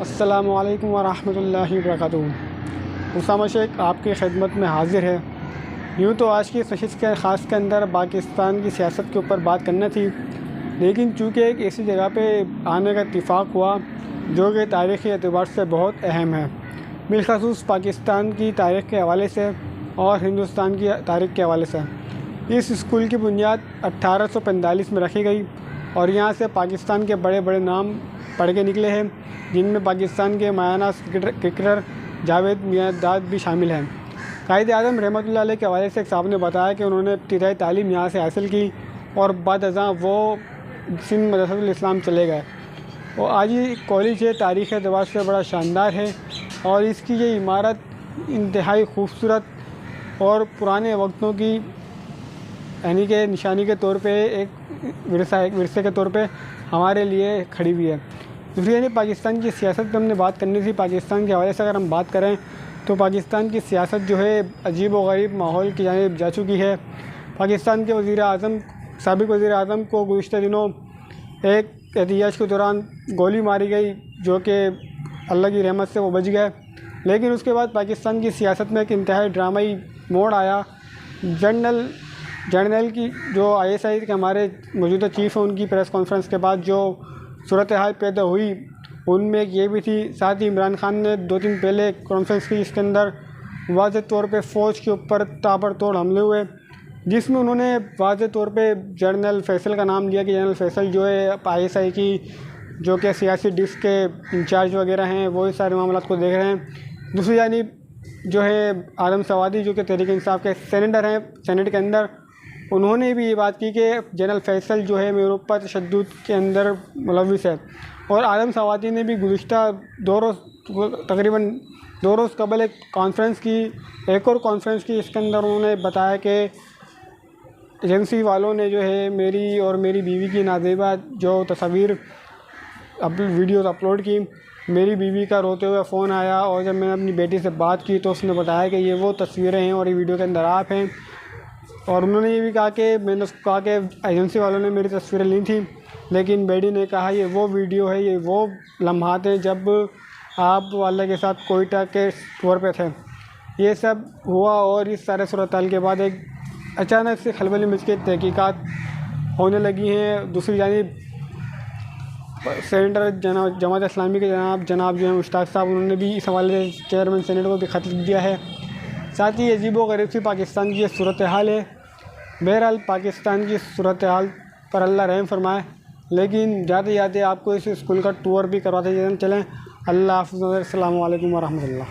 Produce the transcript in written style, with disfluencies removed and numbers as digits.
अस्सलामु अलैकुम वरहमतुल्लाहि वबरकातुहू। उसामा शेख आपकी खिदमत में हाज़िर है। यूँ तो आज की नशिस्त के ख़ास के अंदर पाकिस्तान की सियासत के ऊपर बात करना थी, लेकिन चूँकि एक ऐसी जगह पे आने का इत्तिफ़ाक़ हुआ जो कि तारीख़ी एतबार से बहुत अहम है, बिलख़ुसूस पाकिस्तान की तारीख़ के हवाले से और हिंदुस्तान की तारीख़ के हवाले से। इस स्कूल की बुनियाद 1845 में रखी गई और यहाँ से पाकिस्तान के बड़े बड़े नाम पढ़ के निकले हैं, जिनमें पाकिस्तान के मायाना क्रिकेटर जावेद मियांदाद भी शामिल हैं। कायद आज़म रहमतुल्लाह अलैह के हवाले से एक साहब ने बताया कि उन्होंने इब्तिदाई तालीम यहाँ से हासिल की और बाद अज़ां वो सिंध मदरसतुल इस्लाम चले गए। और आज ये कॉलेज है, तारीख़ एतबार से बड़ा शानदार है और इसकी ये इमारत इंतहाई खूबसूरत और पुराने वक्तों की यानी कि निशानी के तौर पे एक विरसे के तौर पे हमारे लिए खड़ी हुई है। दूसरी यानी पाकिस्तान की सियासत पर हमने बात करनी थी। पाकिस्तान के हवाले से अगर हम बात करें तो पाकिस्तान की सियासत जो है अजीब व गरीब माहौल की जानिब जा चुकी है। पाकिस्तान के साबिक़ वज़ीर आज़म को गुज़िश्ता दिनों एक एहतिजाज के दौरान गोली मारी गई, जो कि अल्लाह की रहमत से वो बच गए। लेकिन उसके बाद पाकिस्तान की सियासत में एक इंतहाई ड्रामाई मोड़ आया। जनरल की जो ISI के हमारे मौजूदा चीफ़ हैं, उनकी प्रेस कॉन्फ्रेंस के बाद जो सूरत हाल पैदा हुई उनमें ये भी थी। साथ ही इमरान खान ने 2 दिन पहले कॉन्फ्रेंस की, जिसके अंदर वाज़ेह तौर पे फ़ौज के ऊपर ताबड़तोड़ हमले हुए, जिसमें उन्होंने वाज़ेह तौर पे जनरल फैसल का नाम लिया कि जनरल फैसल जो है ISI की जो कि सियासी डिस्क के इंचार्ज वगैरह हैं, वो इस सारे मामलों को देख रहे हैं। दूसरी जानिब जो है आदम सवादी जो कि तहरीक इंसाफ के सेनेटर हैं, सेनेट के अंदर, उन्होंने भी ये बात की कि जनरल फैसल जो है मेरे ऊपर तशद्दुद के अंदर मुलव्विस है। और आदम सवादी ने भी गुज़िश्ता तकरीबन 2 रोज़ कबल एक कॉन्फ्रेंस की, एक और कॉन्फ्रेंस की, इसके अंदर उन्होंने बताया कि एजेंसी वालों ने जो है मेरी और मेरी बीवी की नाज़ेबा जो तस्वीर वीडियोस अपलोड की। मेरी बीवी का रोते हुए फ़ोन आया और जब मैंने अपनी बेटी से बात की तो उसने बताया कि ये वो तस्वीरें हैं और ये वीडियो के अंदर आप हैं। और उन्होंने ये भी कहा कि मैंने उसको कहा कि एजेंसी वालों ने मेरी तस्वीरें ली थी, लेकिन बेटी ने कहा ये वो वीडियो है, ये वो लम्हात हैं जब आप वाले के साथ कोयटा के टूर पे थे। ये सब हुआ और इस सारे सूरत-हाल के बाद एक अचानक से खलबली मच के तहकीकात होने लगी हैं। दूसरी जानिब सेनेटर जमात इस्लामी के जनाब जो हैं मुश्ताक साहब, उन्होंने भी इस हवाले से चेयरमैन सेनेट को भी ख़त लिख दिया है। साथ ही अजीब व गरीब सी पाकिस्तान की ये सूरत हाल है। बहरहाल पाकिस्तान की सूरत हाल पर अल्लाह रहम फरमाए, लेकिन जाते जाते आपको इस स्कूल का टूर भी करवाते चलें। अल्लाह हाफ़िज़। अस्सलामु अलैकुम वरहमतुल्लाह।